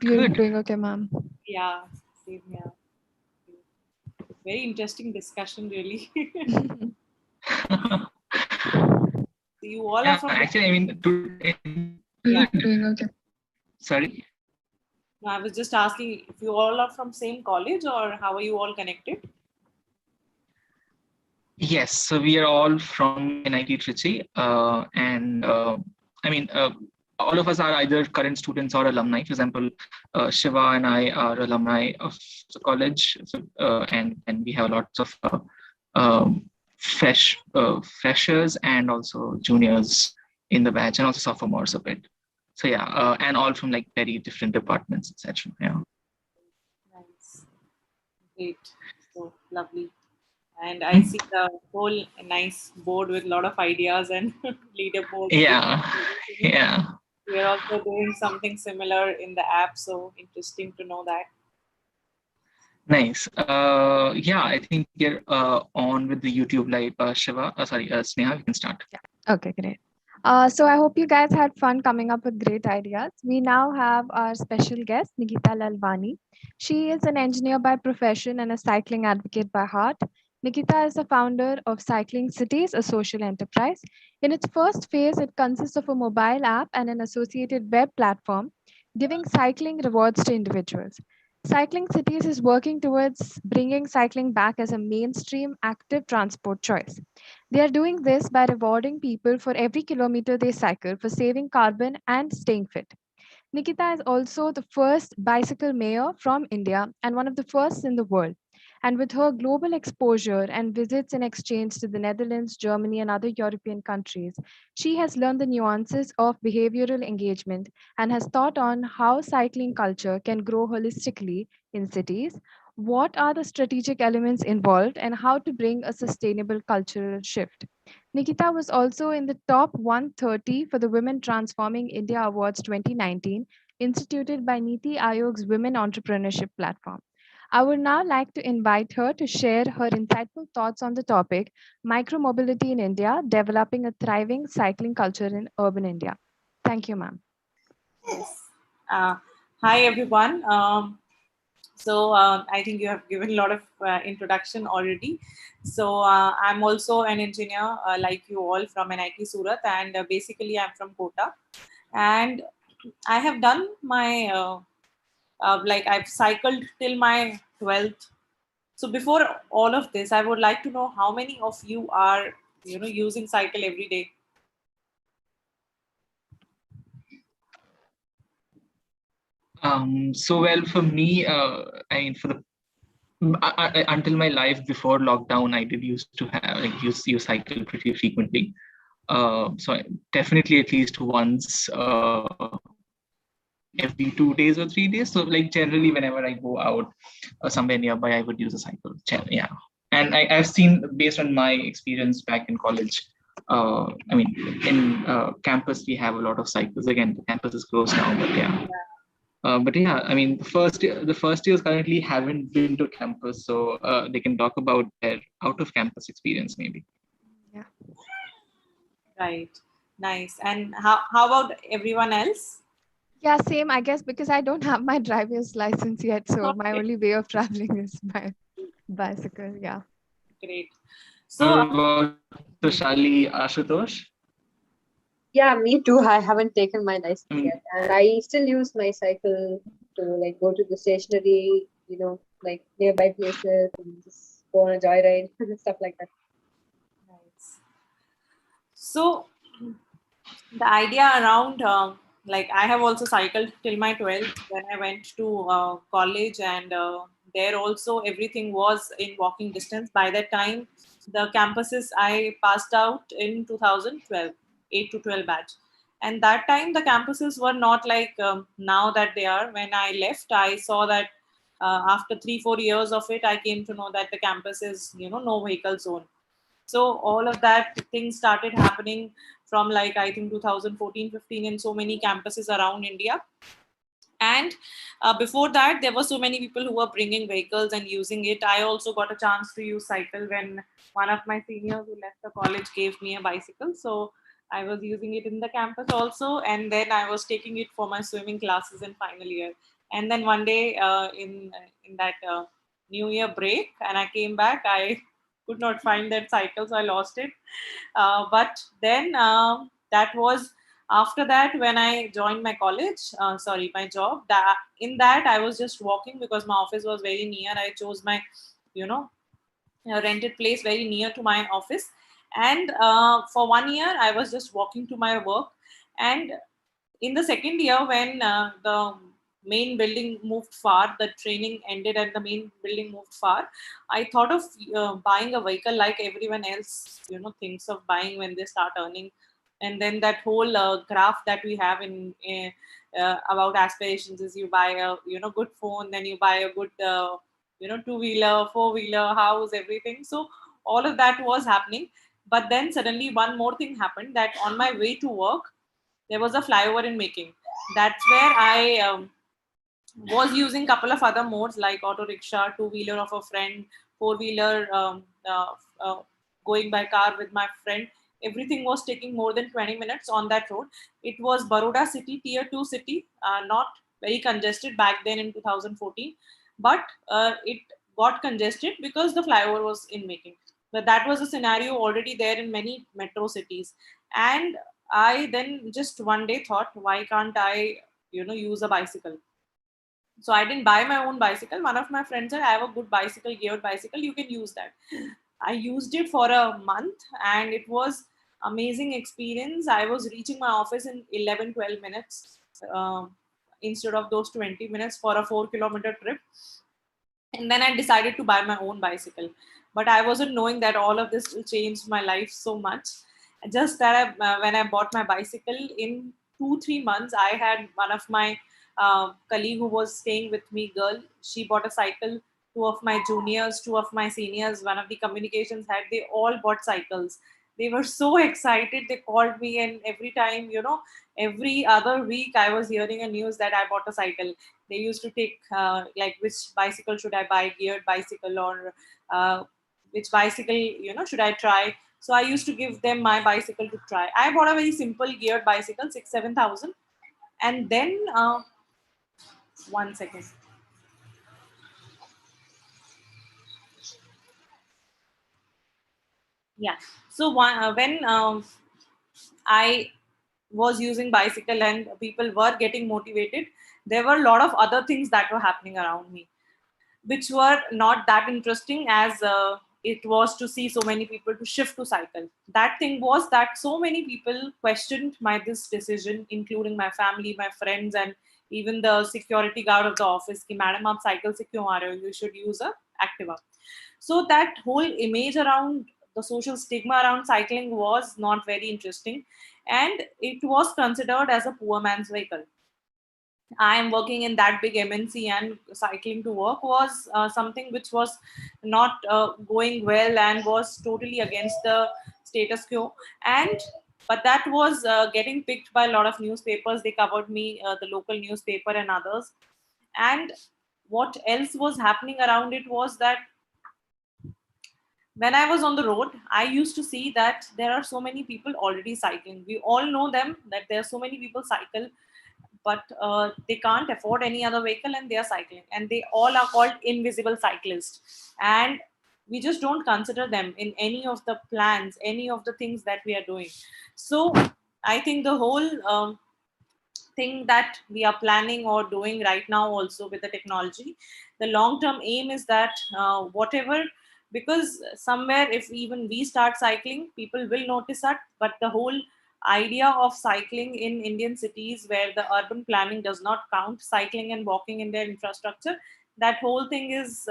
You're Good. doing okay, ma'am. Yeah, same here. Very interesting discussion, really. You all are Yeah, from. actually, I mean, Yeah. Doing okay. sorry. No, I was just asking if you all are from same college or how are you all connected? Yes, so we are all from NIT Trichy, and I mean, all of us are either current students or alumni. For example, Shiva and I are alumni of the college, and we have lots of freshers and also juniors in the batch, and also sophomores of it. So yeah, and all from like very different departments, etc. Yeah. Nice. Great. So lovely. And I see the whole nice board with a lot of ideas and leaderboards. Yeah, Everything. yeah. We are also doing something similar in the app, so interesting to know that. Nice. Yeah, I think you're on with the YouTube live. Shiva, sorry, Sneha, we can start. Okay, great. So I hope you guys had fun coming up with great ideas. We now have our special guest, Nikita Lalwani. She is an engineer by profession and a cycling advocate by heart. Nikita is the founder of Cycling Cities, a social enterprise. In its first phase, it consists of a mobile app and an associated web platform, giving cycling rewards to individuals. Cycling Cities is working towards bringing cycling back as a mainstream active transport choice. They are doing this by rewarding people for every kilometer they cycle for saving carbon and staying fit. Nikita is also the first bicycle mayor from India and one of the first in the world. And with her global exposure and visits in exchange to the Netherlands, Germany, and other European countries, she has learned the nuances of behavioral engagement and has thought on how cycling culture can grow holistically in cities, what are the strategic elements involved, and how to bring a sustainable cultural shift. Nikita was also in the top 130 for the Women Transforming India Awards 2019, instituted by Niti Aayog's Women Entrepreneurship Platform. I would now like to invite her to share her insightful thoughts on the topic micromobility in India, developing a thriving cycling culture in urban India. Thank you, ma'am. Yes. Uh, Hi, everyone. I think you have given a lot of introduction already. I'm also an engineer like you all from NIT Surat, and basically I'm from Kota. And I have done my like I've cycled till my 12th. So before all of this, I would like to know how many of you are using cycle every day. So well, for me, I mean, until my life before lockdown, I did used to have like use cycle pretty frequently. Definitely at least once every 2 days or 3 days. So like generally, whenever I go out somewhere nearby, I would use a cycle. Yeah, and I've seen based on my experience back in college. I mean, in campus we have a lot of cycles. Again, the campus is closed now, but yeah. But yeah, I mean, the first years currently haven't been to campus, so they can talk about their out of campus experience maybe. Yeah. Right. Nice. And how about everyone else? Yeah, same, I guess, because I don't have my driver's license yet. So my Okay, only way of traveling is by bicycle. Yeah. great. What So, about Tushali, Ashutosh? Yeah, me too. I haven't taken my license I mean, yet, and I still use my cycle to like go to the stationery, like nearby places and just go on a joyride and stuff like that. nice. So the idea around like I have also cycled till my 12th when I went to college, and there also everything was in walking distance. By that time, the campuses I passed out in 2012, 8 to 12 batch. And that time the campuses were not like now that they are. When I left, I saw that after 3 4 years of it, I came to know that the campus is no vehicle zone. So all of that things started happening from like I think 2014-15 in so many campuses around India. And before that, there were so many people who were bringing vehicles and using it. I also got a chance to use cycle when one of my seniors who left the college gave me a bicycle. So I was using it in the campus also, and then I was taking it for my swimming classes in final year. And then one day in that New Year break, and I came back, I could not find that cycle, so I lost it. But then that was after that when I joined my college, sorry, my job. That in that I was just walking because my office was very near. I chose my, you know, rented place very near to my office, and for 1 year I was just walking to my work. And in the second year, when the main building moved far, the training ended and the main building moved far, I thought of buying a vehicle like everyone else, you know, thinks of buying when they start earning. And then that whole graph that we have in about aspirations is you buy a, you know, good phone, then you buy a good you know, two-wheeler, four-wheeler, house, everything. So all of that was happening. But then suddenly one more thing happened, that on my way to work there was a flyover in making. That's where I was using couple of other modes like auto rickshaw, two-wheeler of a friend, four-wheeler, going by car with my friend. Everything was taking more than 20 minutes on that road. It was Baroda city, tier 2 city, not very congested back then in 2014, but it got congested because the flyover was in making. But that was a scenario already there in many metro cities. And I then just one day thought, why can't I, you know, use a bicycle? So I didn't buy my own bicycle. One of my friends said, I have a good bicycle, geared bicycle, you can use that. I used it for a month and it was amazing experience. I was reaching my office in 11, 12 minutes instead of those 20 minutes for a 4 kilometer trip. And then I decided to buy my own bicycle. But I wasn't knowing that all of this will change my life so much. Just that when I bought my bicycle, in 2, 3 months, I had one of my colleague who was staying with me, girl. She bought a cycle. Two of my juniors, two of my seniors, one of the communications head, they all bought cycles. They were so excited. They called me, and every time, you know, every other week, I was hearing a news that I bought a cycle. They used to take like, which bicycle should I buy, geared bicycle, or which bicycle, you know, should I try. So I used to give them my bicycle to try. I bought a very simple geared bicycle, 6, 7 thousand. And then 1 second. Yeah. So when I was using bicycle and people were getting motivated, there were a lot of other things that were happening around me, which were not that interesting as it was to see so many people to shift to cycle. That thing was that so many people questioned my this decision, including my family, my friends, and even the security guard of the office. Ki, madam, aap cycle se kyun aa rahe ho? You should use a Activa. So that whole image around the social stigma around cycling was not very interesting, and it was considered as a poor man's vehicle. I am working in that big MNC, and cycling to work was something which was not going well and was totally against the status quo. And but that was getting picked by a lot of newspapers. They covered me, the local newspaper and others. And what else was happening around it was that when I was on the road, I used to see that there are so many people already cycling. We all know them, that there are so many people cycle, but they can't afford any other vehicle and they are cycling. And they all are called invisible cyclists. And we just don't consider them in any of the plans, any of the things that we are doing. So I think the whole thing that we are planning or doing right now also with the technology, the long term aim is that whatever, because somewhere if even we start cycling, people will notice that. But the whole idea of cycling in Indian cities where the urban planning does not count cycling and walking in their infrastructure, that whole thing is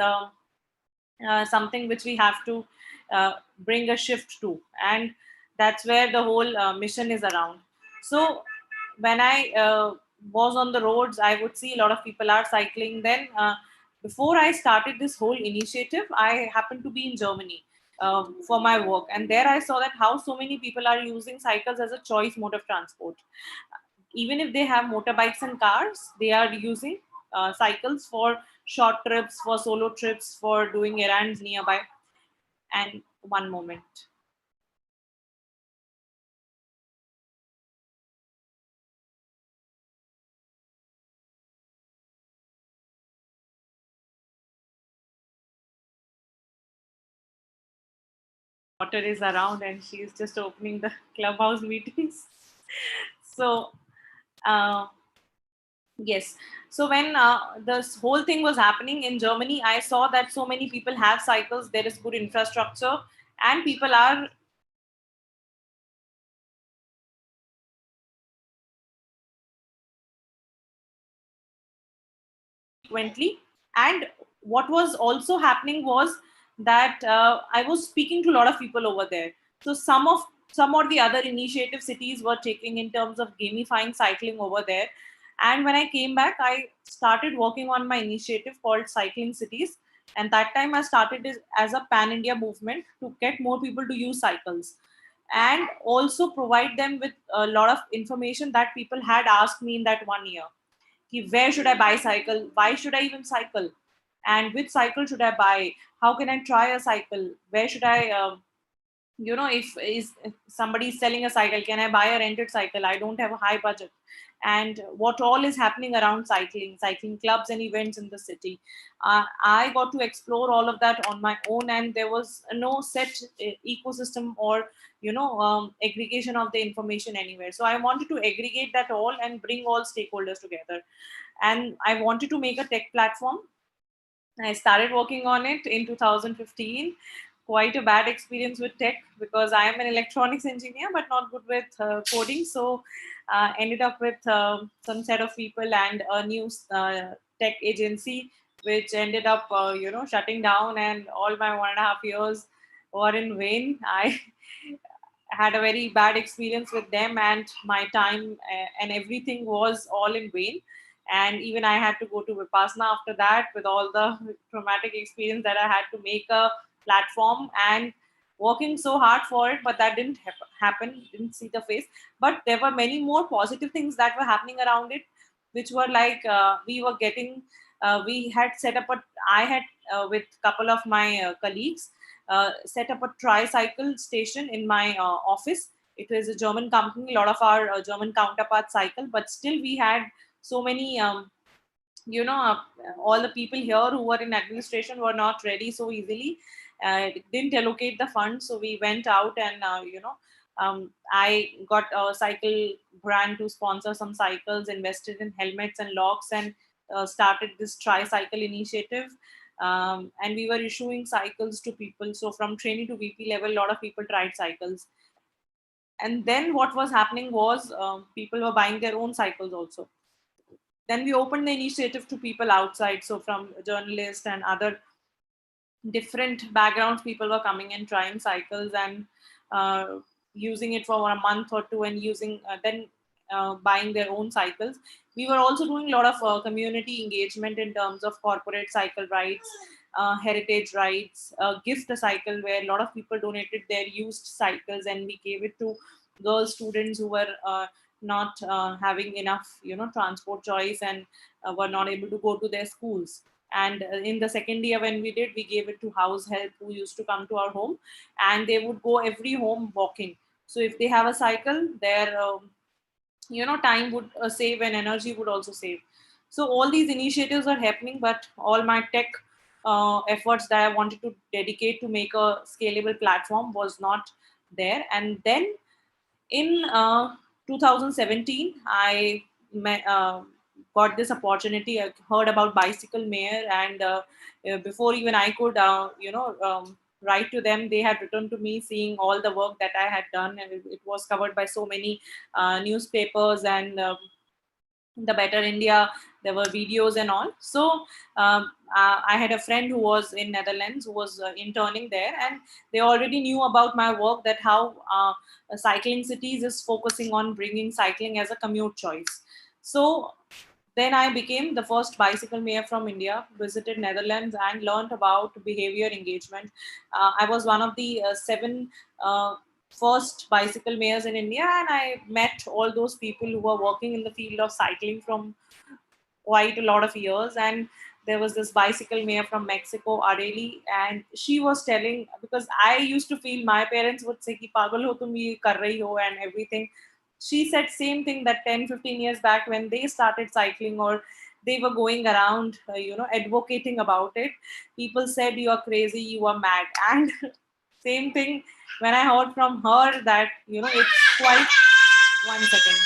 something which we have to bring a shift to. And that's where the whole mission is around. So when I was on the roads, I would see a lot of people are cycling. Then before I started this whole initiative, I happened to be in Germany for my work, and there I saw that how so many people are using cycles as a choice mode of transport. Even if they have motorbikes and cars, they are using cycles for short trips, for solo trips, for doing errands nearby. And one moment. daughter is around and she's just opening the clubhouse meetings. So, yes. So when this whole thing was happening in Germany, I saw that so many people have cycles. There is good infrastructure, and people are frequently. And what was also happening was that I was speaking to a lot of people over there. So some or the other initiative cities were taking in terms of gamifying cycling over there. And when I came back, I started working on my initiative called Cycling Cities. And that time I started as a pan India movement to get more people to use cycles and also provide them with a lot of information that people had asked me in that 1 year. Where should I buy cycle? Why should I even cycle? And which cycle should I buy? How can I try a cycle? Where should I, if somebody is selling a cycle, can I buy a rented cycle? I don't have a high budget. And what all is happening around cycling clubs and events in the city. I got to explore all of that on my own, and there was no set ecosystem or aggregation of the information anywhere. So I wanted to aggregate that all and bring all stakeholders together, and I wanted to make a tech platform. I started working on it in 2015. Quite a bad experience with tech because I am an electronics engineer but not good with coding. So ended up with some set of people and a new tech agency, which ended up shutting down, and all my 1.5 years were in vain. I had a very bad experience with them, and my time and everything was all in vain. And even I had to go to Vipassana after that with all the traumatic experience that I had to make a platform and working so hard for it, but that didn't happen, didn't see the face. But there were many more positive things that were happening around it, which were like we were getting we had set up a I had with couple of my colleagues set up a tricycle station in my office. It was a German company. A lot of our German counterparts cycle, but still we had so many. All the people here who were in administration were not ready so easily. Didn't allocate the funds, so we went out and I got a cycle brand to sponsor some cycles, invested in helmets and locks, and started this tricycle initiative. And we were issuing cycles to people. So from trainee to VP level, a lot of people tried cycles. And then what was happening was people were buying their own cycles also. Then we opened the initiative to people outside. So from journalists and other different backgrounds, people were coming and trying cycles and using it for a month or two and using then buying their own cycles. We were also doing a lot of community engagement in terms of corporate cycle rides, heritage rides, gift a cycle, where a lot of people donated their used cycles and we gave it to girl students who were not having enough transport choice and were not able to go to their schools. And in the second year when we did, we gave it to house help who used to come to our home, and they would go every home walking. So if they have a cycle, their time would save and energy would also save. So all these initiatives are happening, but all my tech efforts that I wanted to dedicate to make a scalable platform was not there. And then in 2017, I got this opportunity. I heard about Bicycle Mayor, and before even I could, write to them, they had written to me, seeing all the work that I had done, and it was covered by so many newspapers and the Better India. There were videos and all. So I had a friend who was in Netherlands, who was interning there, and they already knew about my work, that how Cycling Cities is focusing on bringing cycling as a commute choice. So then I became the first bicycle mayor from India, visited Netherlands and learned about behavior engagement. I was one of the seven first bicycle mayors in India, and I met all those people who were working in the field of cycling from quite a lot of years. And there was this bicycle mayor from Mexico, Areli, and she was telling, because I used to feel my parents would say, "Ki pagal ho tum ye kar rahi ho," and everything. She said same thing, that 10-15 years back when they started cycling, or they were going around, advocating about it, people said, "You are crazy, you are mad." And Same thing when I heard from her that, it's quite. One second.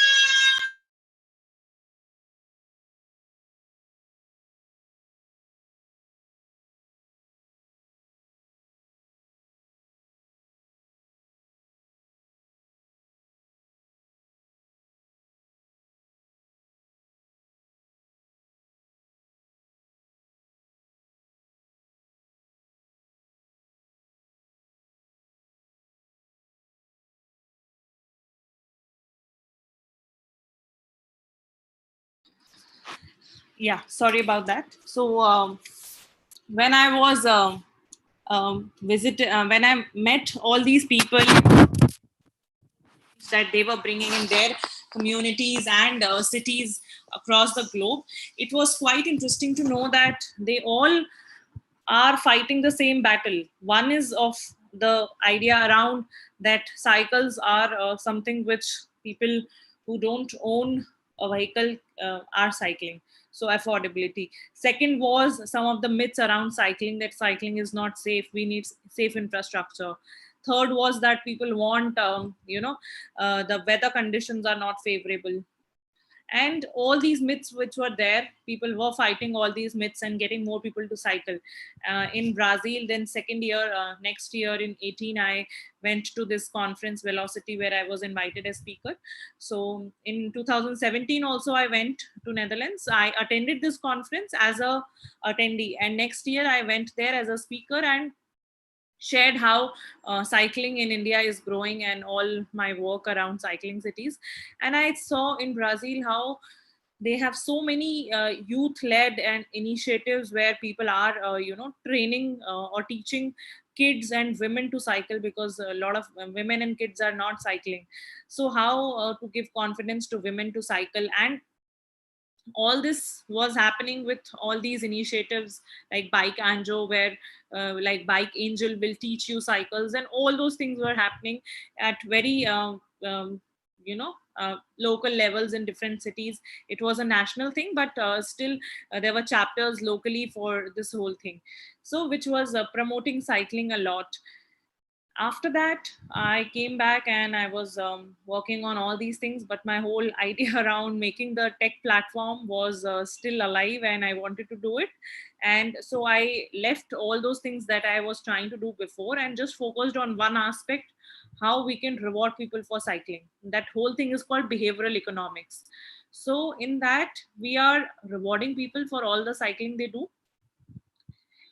Yeah, sorry about that. So when I was when I met all these people that they were bringing in their communities and cities across the globe, it was quite interesting to know that they all are fighting the same battle. One is of the idea around that cycles are something which people who don't own a vehicle are cycling. So affordability. Second was some of the myths around cycling, that cycling is not safe. We need safe infrastructure. Third was that people want, the weather conditions are not favorable, and all these myths which were there, people were fighting all these myths and getting more people to cycle. In Brazil, then second year, next year in 18, I went to this conference Velocity, where I was invited as speaker. So in 2017 also I went to Netherlands. I attended this conference as a attendee, and next year I went there as a speaker and shared how cycling in India is growing and all my work around cycling cities. And I saw in Brazil how they have so many youth led and initiatives where people are training or teaching kids and women to cycle, because a lot of women and kids are not cycling. So how to give confidence to women to cycle, and all this was happening with all these initiatives like Bike Anjo, where like Bike Angel will teach you cycles, and all those things were happening at very local levels in different cities. It was a national thing, but still there were chapters locally for this whole thing, so which was promoting cycling a lot. After that, I came back and I was working on all these things, but my whole idea around making the tech platform was still alive, and I wanted to do it. And so I left all those things that I was trying to do before and just focused on one aspect: how we can reward people for cycling. That whole thing is called behavioral economics. So in that, we are rewarding people for all the cycling they do.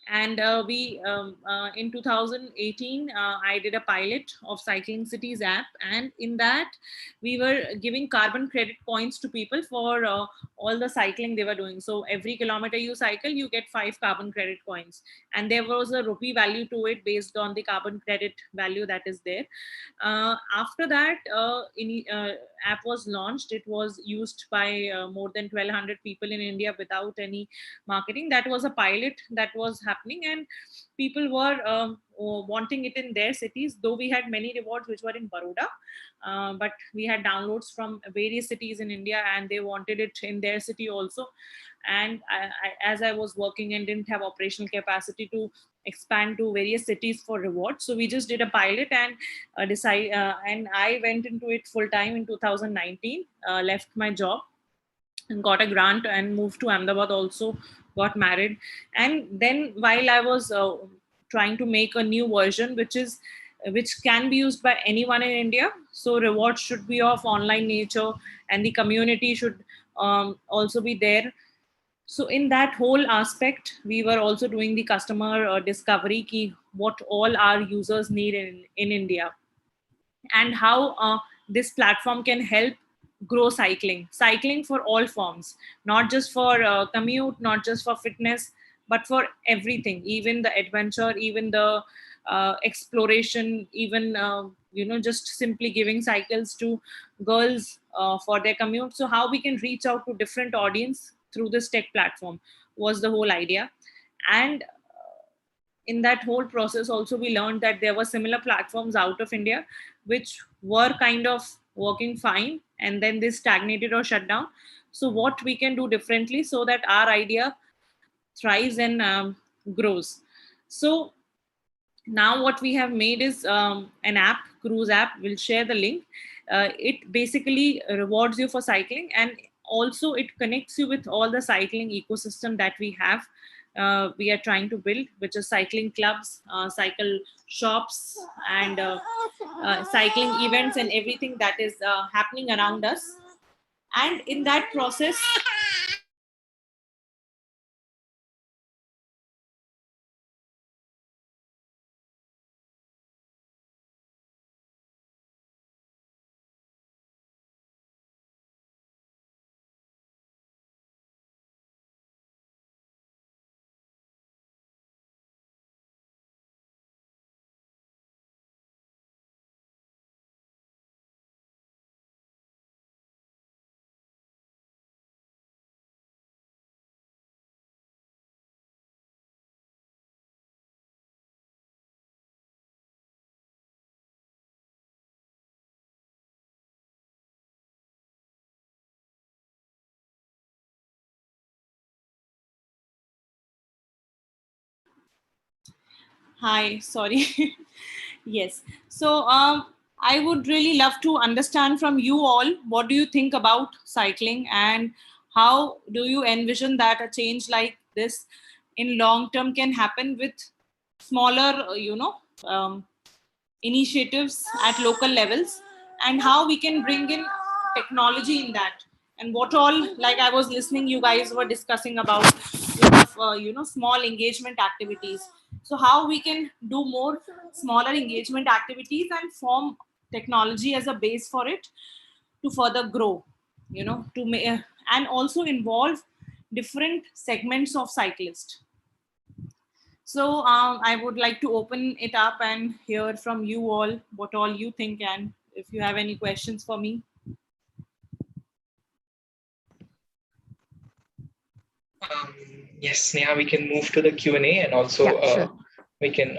And we in 2018 I did a pilot of Cycling Cities app, and in that we were giving carbon credit points to people for all the cycling they were doing. So every kilometer you cycle, you get 5 carbon credit points, and there was a rupee value to it based on the carbon credit value that is there. After that, app was launched. It was used by more than 1200 people in India without any marketing. That was a pilot that was happening, and people were wanting it in their cities, though we had many rewards which were in Baroda. But we had downloads from various cities in India, and they wanted it in their city also. And as I was working and didn't have operational capacity to expand to various cities for rewards, so we just did a pilot and and I went into it full time in 2019. Left my job and got a grant and moved to Ahmedabad, also got married. And then while I was trying to make a new version, which can be used by anyone in India. So rewards should be of online nature, and the community should also be there. So in that whole aspect, we were also doing the customer discovery key, what all our users need in India, and how this platform can help grow cycling for all forms, not just for commute, not just for fitness, but for everything, even the adventure, even the exploration, even just simply giving cycles to girls for their commute. So how we can reach out to different audience through this tech platform was the whole idea. And in that whole process also, we learned that there were similar platforms out of India which were kind of working fine, and then they stagnated or shut down. So what we can do differently so that our idea thrives and grows. So now what we have made is an app, cruise app. We'll share the link. It basically rewards you for cycling, and also it connects you with all the cycling ecosystem that we have. We are trying to build, which is cycling clubs, cycle shops, and cycling events, and everything that is happening around us. And in that process, hi, sorry. Yes. So I would really love to understand from you all, what do you think about cycling, and how do you envision that a change like this in long term can happen with smaller, initiatives at local levels, and how we can bring in technology in that, and what all, like I was listening, you guys were discussing about small engagement activities. So how we can do more smaller engagement activities and form technology as a base for it to further grow, and also involve different segments of cyclists. So I would like to open it up and hear from you all what all you think, and if you have any questions for me. Yes, Neha, we can move to the Q&A, and also Yeah, sure. we can,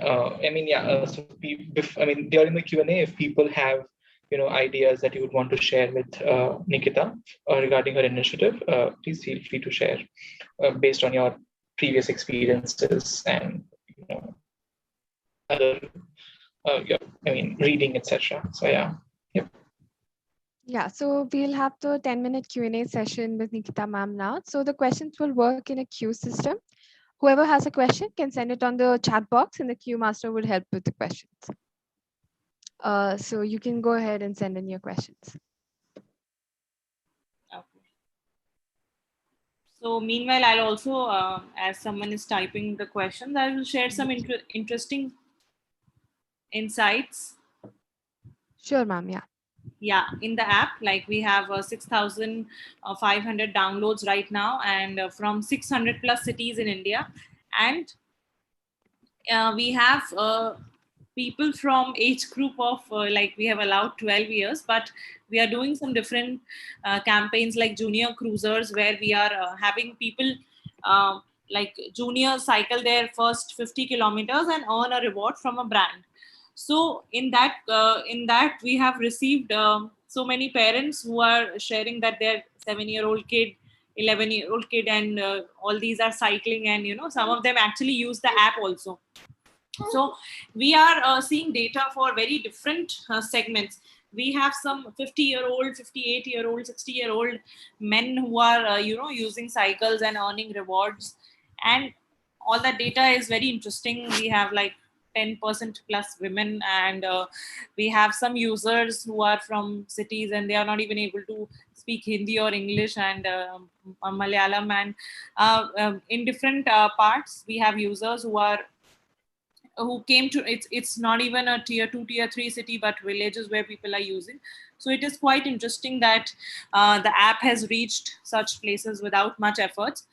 during the Q&A, if people have, ideas that you would want to share with Nikita regarding her initiative, please feel free to share based on your previous experiences and, other, reading, etc. So yeah. Yep. Yeah, so we'll have the 10-minute Q&A session with Nikita ma'am now. So the questions will work in a queue system. Whoever has a question can send it on the chat box, and the queue master will help with the questions. So you can go ahead and send in your questions. Okay. So meanwhile, I'll also, as someone is typing the questions, I will share some interesting insights. Sure, ma'am. Yeah. Yeah, in the app, like we have 6,500 downloads right now, and from 600 plus cities in India. And we have people from age group of like we have allowed 12 years, but we are doing some different campaigns like junior cruisers, where we are having people like junior cycle their first 50 kilometers and earn a reward from a brand. So in that we have received so many parents who are sharing that their 7-year-old kid, 11-year-old kid, and all these are cycling, and some of them actually use the app also. So we are seeing data for very different segments. We have some 50-year-old, 58-year-old, 60-year-old men who are using cycles and earning rewards, and all that data is very interesting. We have like 10% plus women, and we have some users who are from cities and they are not even able to speak Hindi or English, and Malayalam, and in different parts we have users who came to, it's not even a tier 2 tier 3 city, but villages where people are using. So it is quite interesting that the app has reached such places without much efforts.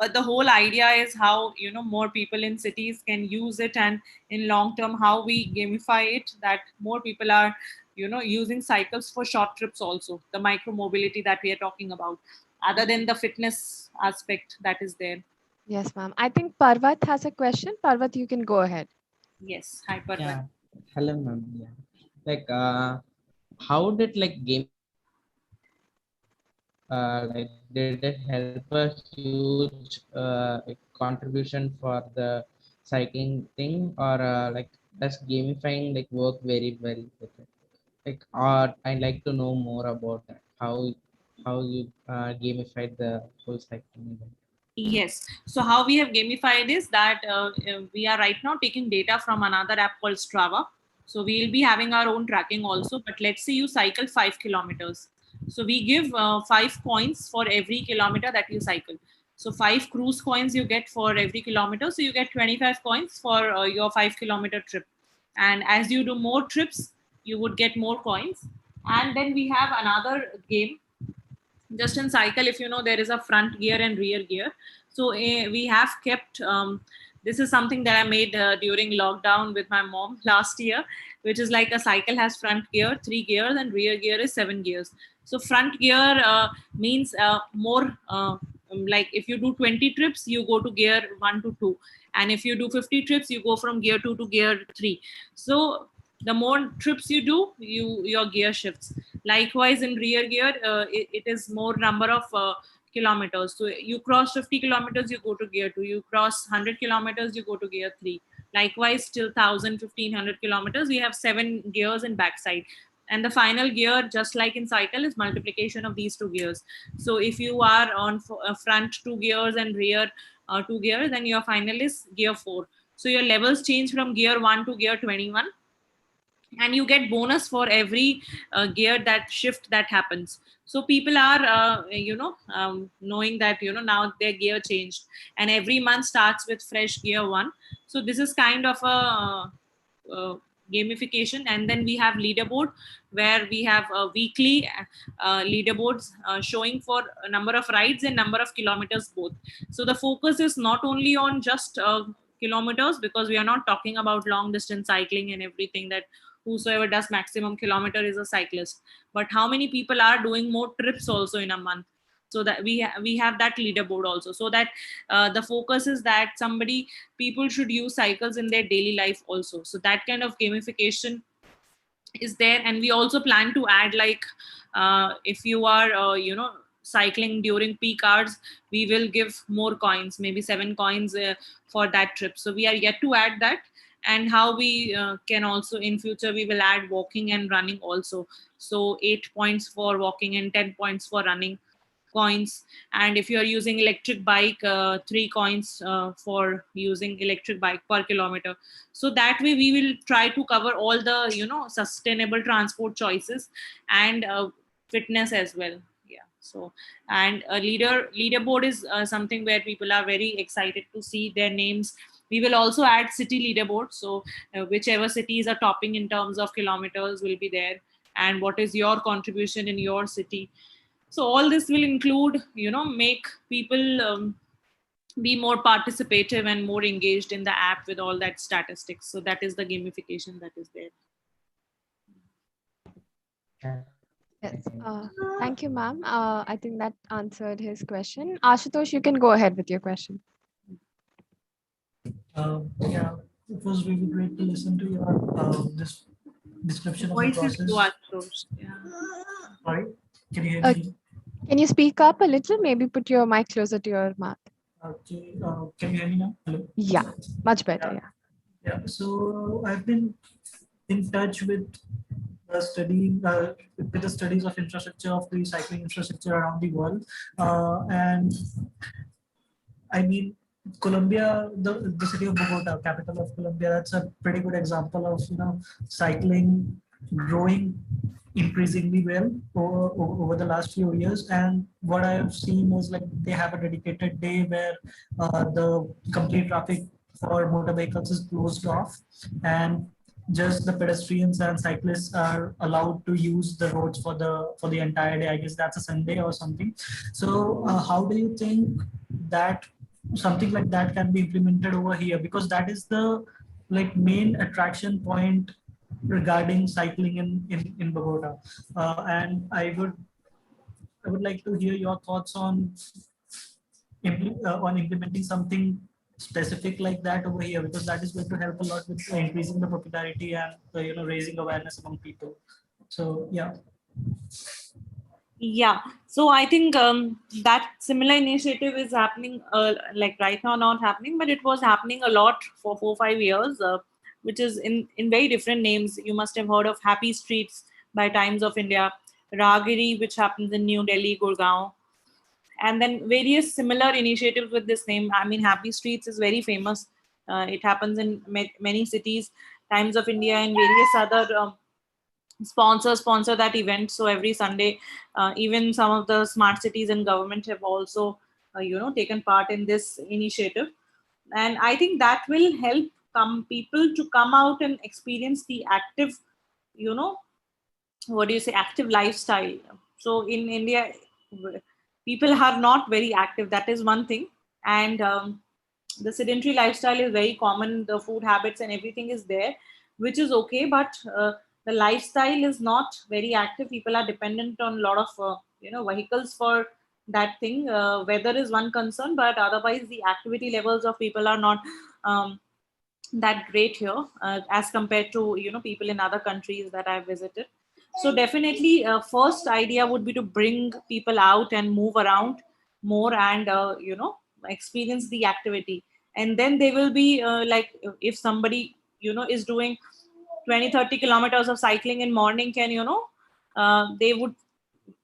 But the whole idea is how more people in cities can use it, and in long term how we gamify it, that more people are using cycles for short trips also, the micro mobility that we are talking about, other than the fitness aspect that is there. Yes, ma'am. I think Parvat has a question. Parvat, you can go ahead. Yes, hyper. Yeah. Hello, ma'am. Yeah. Like, how did like like did it help a huge contribution for the cycling thing, or like does gamifying like work very well with it? Like, or I'd like to know more about that. How you gamified the whole cycling event. Yes. So how we have gamified is that we are right now taking data from another app called Strava. So we'll be having our own tracking also. But let's say you cycle 5 kilometers. So we give 5 coins for every kilometer that you cycle. So 5 cruise coins you get for every kilometer. So you get 25 coins for your 5 kilometer trip. And as you do more trips, you would get more coins. And then we have another game just in cycle. If you know, there is a front gear and rear gear. So we have kept this is something that I made during lockdown with my mom last year, which is like a cycle has front gear 3 gears and rear gear is 7 gears. So front gear means more like if you do 20 trips you go to gear 1 to 2, and if you do 50 trips you go from gear 2 to gear 3. So the more trips you do, your gear shifts. Likewise, in rear gear, it is more number of kilometers. So you cross 50 kilometers, you go to gear 2. You cross 100 kilometers, you go to gear 3. Likewise, till 1000, 1500 kilometers, we have 7 gears in backside. And the final gear, just like in cycle, is multiplication of these 2 gears. So if you are on front 2 gears and rear 2 gears, then your final is gear 4. So your levels change from gear 1 to gear 21, and you get bonus for every gear that shift that happens. So people are knowing that now their gear changed, and every month starts with fresh gear 1. So this is kind of a uh, gamification. And then we have leaderboard, where we have weekly leaderboards showing for a number of rides and number of kilometers both. So the focus is not only on just kilometers, because we are not talking about long distance cycling and everything, that whosoever does maximum kilometer is a cyclist, but how many people are doing more trips also in a month. So that we have that leaderboard also, so that the focus is that people should use cycles in their daily life also. So that kind of gamification is there. And we also plan to add, like if you are cycling during peak hours, we will give more coins, maybe 7 coins for that trip. So we are yet to add that. And how we can also in future, we will add walking and running also. So 8 points for walking and 10 points for running coins. And if you are using electric bike, 3 coins for using electric bike per kilometer. So that way we will try to cover all the sustainable transport choices, and fitness as well. Yeah. So, and a leaderboard is something where people are very excited to see their names. We will also add city leaderboard. So whichever cities are topping in terms of kilometers will be there, and what is your contribution in your city. So all this will include make people be more participative and more engaged in the app with all that statistics. So that is the gamification that is there. Yes. Thank you, ma'am. I think that answered his question. Ashutosh, you can go ahead with your question. Yeah, it was really great to listen to your this description of the Voice is process. too Ashutosh. Yeah. Sorry, can you hear me? Can you speak up a little? Maybe put your mic closer to your mouth. Okay, can you hear me now? Hello. Yeah, much better. Yeah. Yeah. So I've been in touch with with the studies of infrastructure of the cycling infrastructure around the world, and I mean, Colombia, the city of Bogota, capital of Colombia, that's a pretty good example of cycling growing increasingly well over the last few years. And what I have seen is like they have a dedicated day where the complete traffic for motor vehicles is closed off, and just the pedestrians and cyclists are allowed to use the roads for the entire day. I guess that's a Sunday or something. So how do you think that something like that can be implemented over here, because that is the like main attraction point regarding cycling in Bogota, and I would like to hear your thoughts on implementing something specific like that over here, because that is going to help a lot with increasing the popularity and raising awareness among people. So yeah. Yeah, so I think that similar initiative is happening, like right now, not happening, but it was happening a lot for 4 5 years, which is in very different names. You must have heard of Happy Streets by Times of India, Ragiri, which happens in New Delhi, Gurgaon, and then various similar initiatives with this name. I mean, Happy Streets is very famous. It happens in many cities. Times of India and various other sponsor that event. So every Sunday, even some of the smart cities and government have also taken part in this initiative, and I think that will help come people to come out and experience the active, you know what do you say, active lifestyle. So in India, people are not very active, that is one thing. And the sedentary lifestyle is very common, the food habits and everything is there, which is okay, but the lifestyle is not very active. People are dependent on a lot of vehicles for that thing. Weather is one concern, but otherwise the activity levels of people are not um, that great here, as compared to people in other countries that I've visited. So definitely, first idea would be to bring people out and move around more, and experience the activity. And then they will be like, if somebody is doing 20 30 kilometers of cycling in morning, can they would,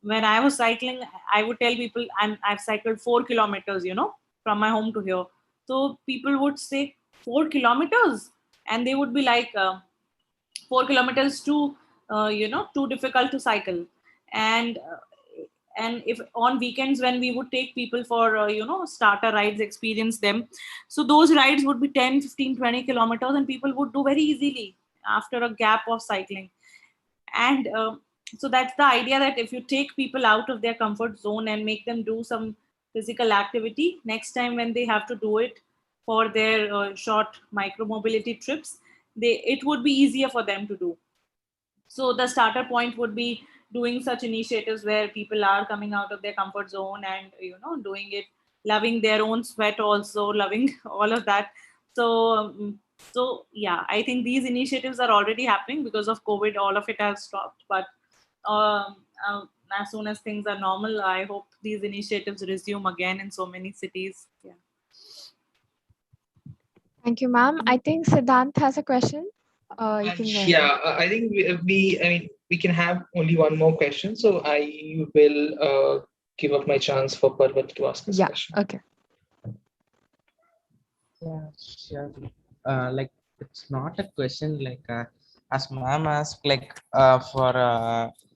when I was cycling, I would tell people I've cycled 4 kilometers, from my home to here. So people would say 4 kilometers, and they would be like, 4 kilometers too, too difficult to cycle. And and if on weekends when we would take people for starter rides, experience them, so those rides would be 10 15 20 kilometers, and people would do very easily after a gap of cycling. And so that's the idea, that if you take people out of their comfort zone and make them do some physical activity, next time when they have to do it for their short micro mobility trips, they it would be easier for them to do. So the starter point would be doing such initiatives where people are coming out of their comfort zone and doing it, loving their own sweat, also loving all of that. So so yeah, I think these initiatives are already happening. Because of COVID, all of it has stopped, but um, uh, as soon as things are normal, I hope these initiatives resume again in so many cities. Yeah. Thank you, ma'am. I think Siddhant has a question. You can go ahead. Yeah, I think I mean, we can have only one more question. So I will give up my chance for Parvat to ask this Yeah, question. okay. Yeah, sure. Like it's not a question like as ma'am asked like for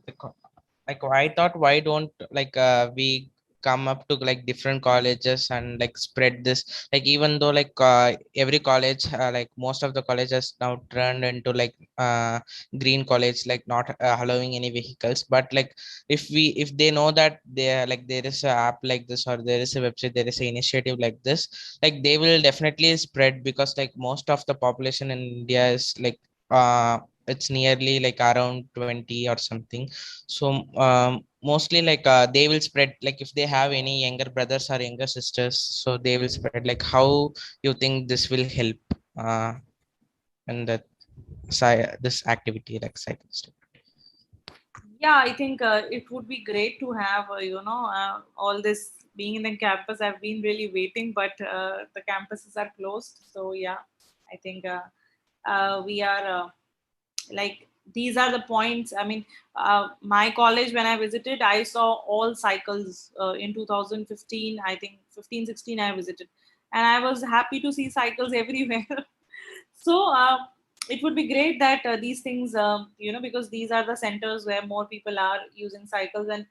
like I thought why don't like we come up to like different colleges and like spread this, like even though like every college like most of the colleges now turned into like green college, like not allowing any vehicles, but like if they know that there like there is a app like this, or there is a website, there is an initiative like this, like they will definitely spread, because like most of the population in India is like it's nearly like around 20 or something. So mostly like they will spread, like if they have any younger brothers or younger sisters, so they will spread. Like how you think this will help in that this activity like cyclist? Yeah, I think it would be great to have all this being in the campus. I've been really waiting, but the campuses are closed. So yeah, I think we are like, these are the points. I mean, my college, when I visited, I saw all cycles in 2015, I think 15 16 I visited, and I was happy to see cycles everywhere. So it would be great that these things, because these are the centers where more people are using cycles. And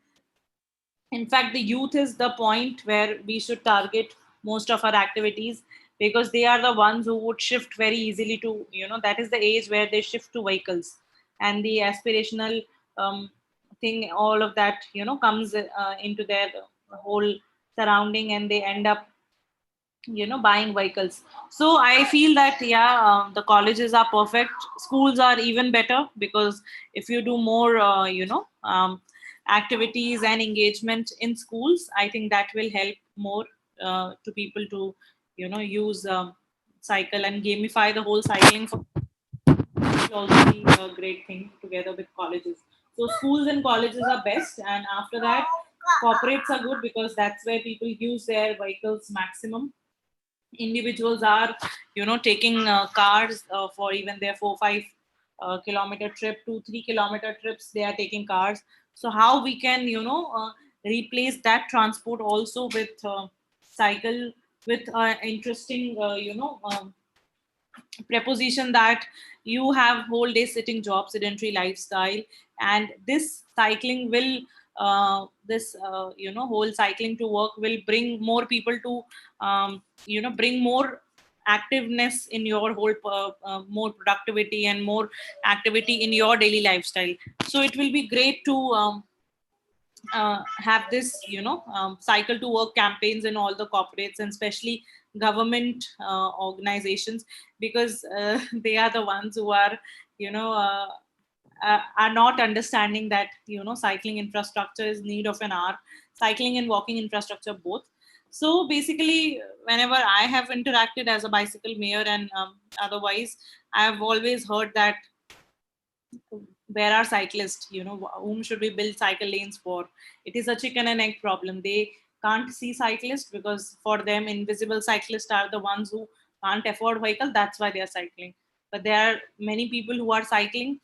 in fact, the youth is the point where we should target most of our activities, because they are the ones who would shift very easily to, that is the age where they shift to vehicles. And the aspirational thing, all of that, comes into their whole surrounding, and they end up buying vehicles. So I feel that, yeah, the colleges are perfect, schools are even better, because if you do more activities and engagement in schools, I think that will help more to people to use cycle and gamify the whole cycling. For will also be a great thing together with colleges. So schools and colleges are best, and after that, corporates are good because that's where people use their vehicles maximum. Individuals are, taking cars for even their 4-5 kilometer trip, 2-3 kilometer trips. They are taking cars. So how we can, replace that transport also with cycle, with interesting, preposition that you have whole day sitting job, sedentary lifestyle, and this cycling will this whole cycling to work will bring more people to bring more activeness in your whole more productivity and more activity in your daily lifestyle. So it will be great to have this cycle to work campaigns in all the corporates, and especially government organizations, because they are the ones who are are not understanding that cycling infrastructure is need of an hour, cycling and walking infrastructure both. So basically, whenever I have interacted as a bicycle mayor and otherwise, I have always heard that where are cyclists, whom should we build cycle lanes for? It is a chicken and egg problem. They can't see cyclists because for them invisible cyclists are the ones who can't afford vehicle, that's why they are cycling. But there are many people who are cycling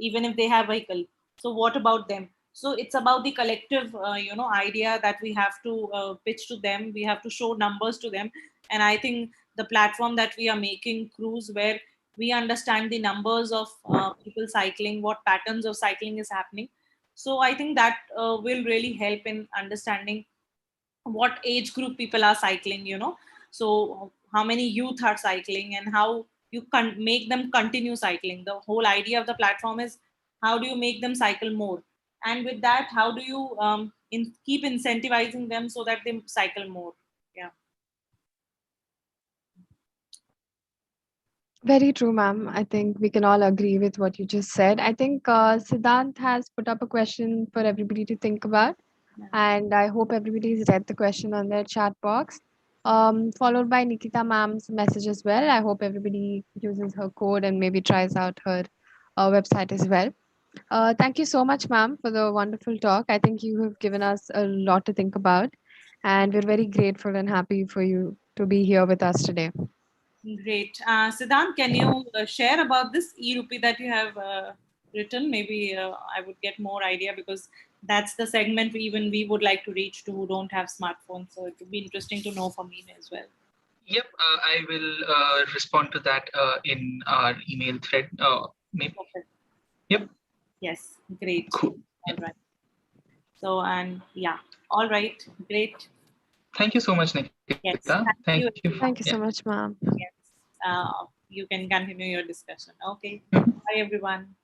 even if they have vehicle. So what about them? So it's about the collective idea that we have to pitch to them, we have to show numbers to them. And I think the platform that we are making, cruise, where we understand the numbers of people cycling, what patterns of cycling is happening. So I think that will really help in understanding what age group people are cycling, so how many youth are cycling and how you can make them continue cycling. The whole idea of the platform is how do you make them cycle more, and with that how do you keep incentivizing them so that they cycle more. Yeah. Very true, ma'am. I think we can all agree with what you just said. I think Siddhant has put up a question for everybody to think about, and I hope everybody's read the question on their chat box. Followed by Nikita ma'am's message as well. I hope everybody uses her code and maybe tries out her website as well. Thank you so much, ma'am, for the wonderful talk. I think you have given us a lot to think about, and we're very grateful and happy for you to be here with us today. Great. Siddhant, can you share about this e-rupee that you have written? Maybe I would get more idea, because that's the segment even we would like to reach to who don't have smartphones. So it would be interesting to know for me as well. Yep, I will respond to that in our email thread. Maybe. Perfect. Yep. Yes, great. Cool. All right. So, and yeah, all right, great. Thank you so much, Nikita. Yes, Thank you. Thank you so much, ma'am. Yes, you can continue your discussion. Okay. Bye, everyone.